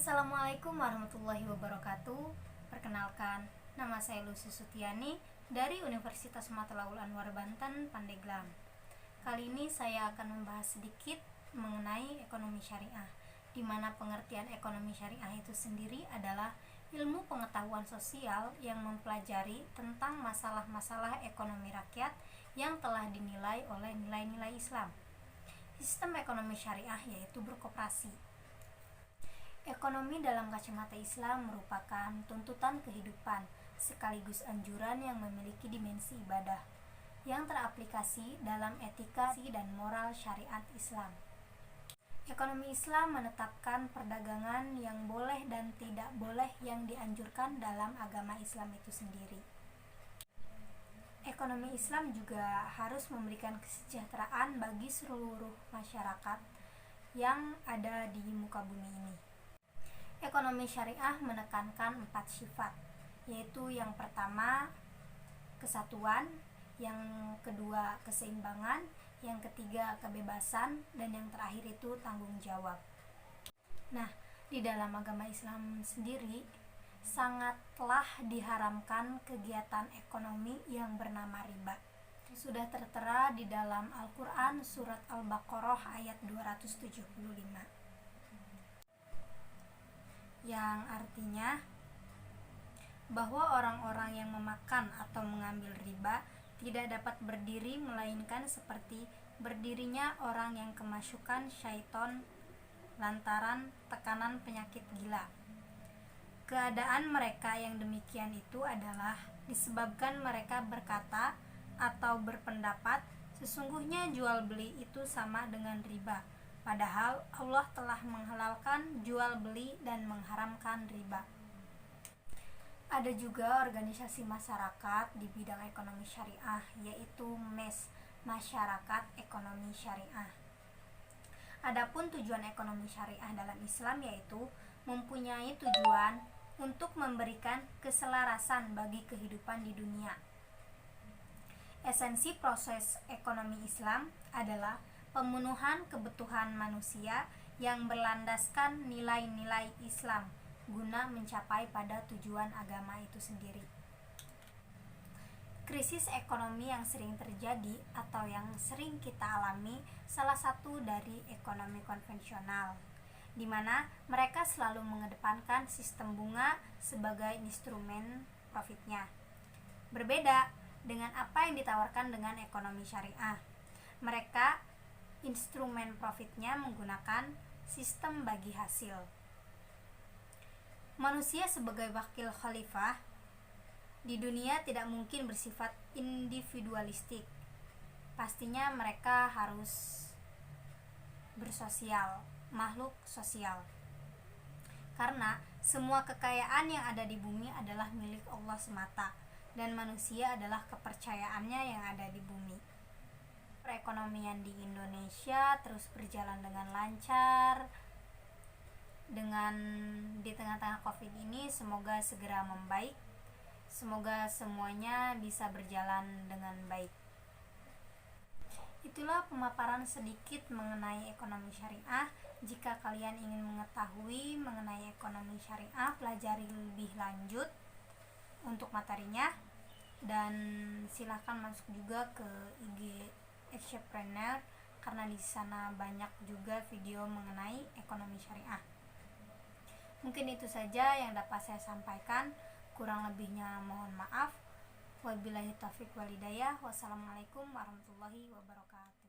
Assalamualaikum warahmatullahi wabarakatuh. Perkenalkan, nama saya Lucy Sutiani dari Universitas Matlaul Anwar Banten, Pandeglang. Kali ini saya akan membahas sedikit mengenai ekonomi syariah, di mana pengertian ekonomi syariah itu sendiri adalah ilmu pengetahuan sosial yang mempelajari tentang masalah-masalah ekonomi rakyat yang telah dinilai oleh nilai-nilai Islam. Sistem ekonomi syariah yaitu berkoperasi. Ekonomi dalam kacamata Islam merupakan tuntutan kehidupan sekaligus anjuran yang memiliki dimensi ibadah yang teraplikasi dalam etika dan moral syariat Islam. Ekonomi Islam menetapkan perdagangan yang boleh dan tidak boleh yang dianjurkan dalam agama Islam itu sendiri. Ekonomi Islam juga harus memberikan kesejahteraan bagi seluruh masyarakat yang ada di muka bumi ini. Ekonomi syariah menekankan 4 sifat, yaitu yang pertama kesatuan, yang kedua keseimbangan, yang ketiga kebebasan, dan yang terakhir itu tanggung jawab. Nah, di dalam agama Islam sendiri sangatlah diharamkan kegiatan ekonomi yang bernama riba. Sudah tertera di dalam Al-Quran surat Al-Baqarah ayat 275. Yang artinya bahwa orang-orang yang memakan atau mengambil riba tidak dapat berdiri melainkan seperti berdirinya orang yang kemasukan syaiton lantaran tekanan penyakit gila. Keadaan mereka yang demikian itu adalah disebabkan mereka berkata atau berpendapat sesungguhnya jual beli itu sama dengan riba, padahal Allah telah menghalalkan jual beli dan mengharamkan riba. Ada juga organisasi masyarakat di bidang ekonomi syariah, yaitu MES, Masyarakat Ekonomi Syariah. Adapun tujuan ekonomi syariah dalam Islam yaitu mempunyai tujuan untuk memberikan keselarasan bagi kehidupan di dunia. Esensi proses ekonomi Islam adalah pemenuhan kebutuhan manusia yang berlandaskan nilai-nilai Islam guna mencapai pada tujuan agama itu sendiri. Krisis ekonomi yang sering terjadi atau yang sering kita alami salah satu dari ekonomi konvensional, di mana mereka selalu mengedepankan sistem bunga sebagai instrumen profitnya. Berbeda dengan apa yang ditawarkan dengan ekonomi syariah. Mereka instrumen profitnya menggunakan sistem bagi hasil. Manusia sebagai wakil khalifah di dunia tidak mungkin bersifat individualistik. Pastinya mereka harus bersosial, makhluk sosial. Karena semua kekayaan yang ada di bumi adalah milik Allah semata, dan manusia adalah kepercayaannya yang ada di bumi. Perekonomian di Indonesia terus berjalan dengan lancar di tengah-tengah Covid ini. Semoga segera membaik. Semoga semuanya bisa berjalan dengan baik. Itulah pemaparan sedikit mengenai ekonomi syariah. Jika kalian ingin mengetahui mengenai ekonomi syariah, pelajari lebih lanjut untuk materinya, dan silahkan masuk juga ke IG Excepreneur karena di sana banyak juga video mengenai ekonomi syariah. Mungkin itu saja yang dapat saya sampaikan, kurang lebihnya mohon maaf. Wabillahi taufiq walhidayah. Wassalamualaikum warahmatullahi wabarakatuh.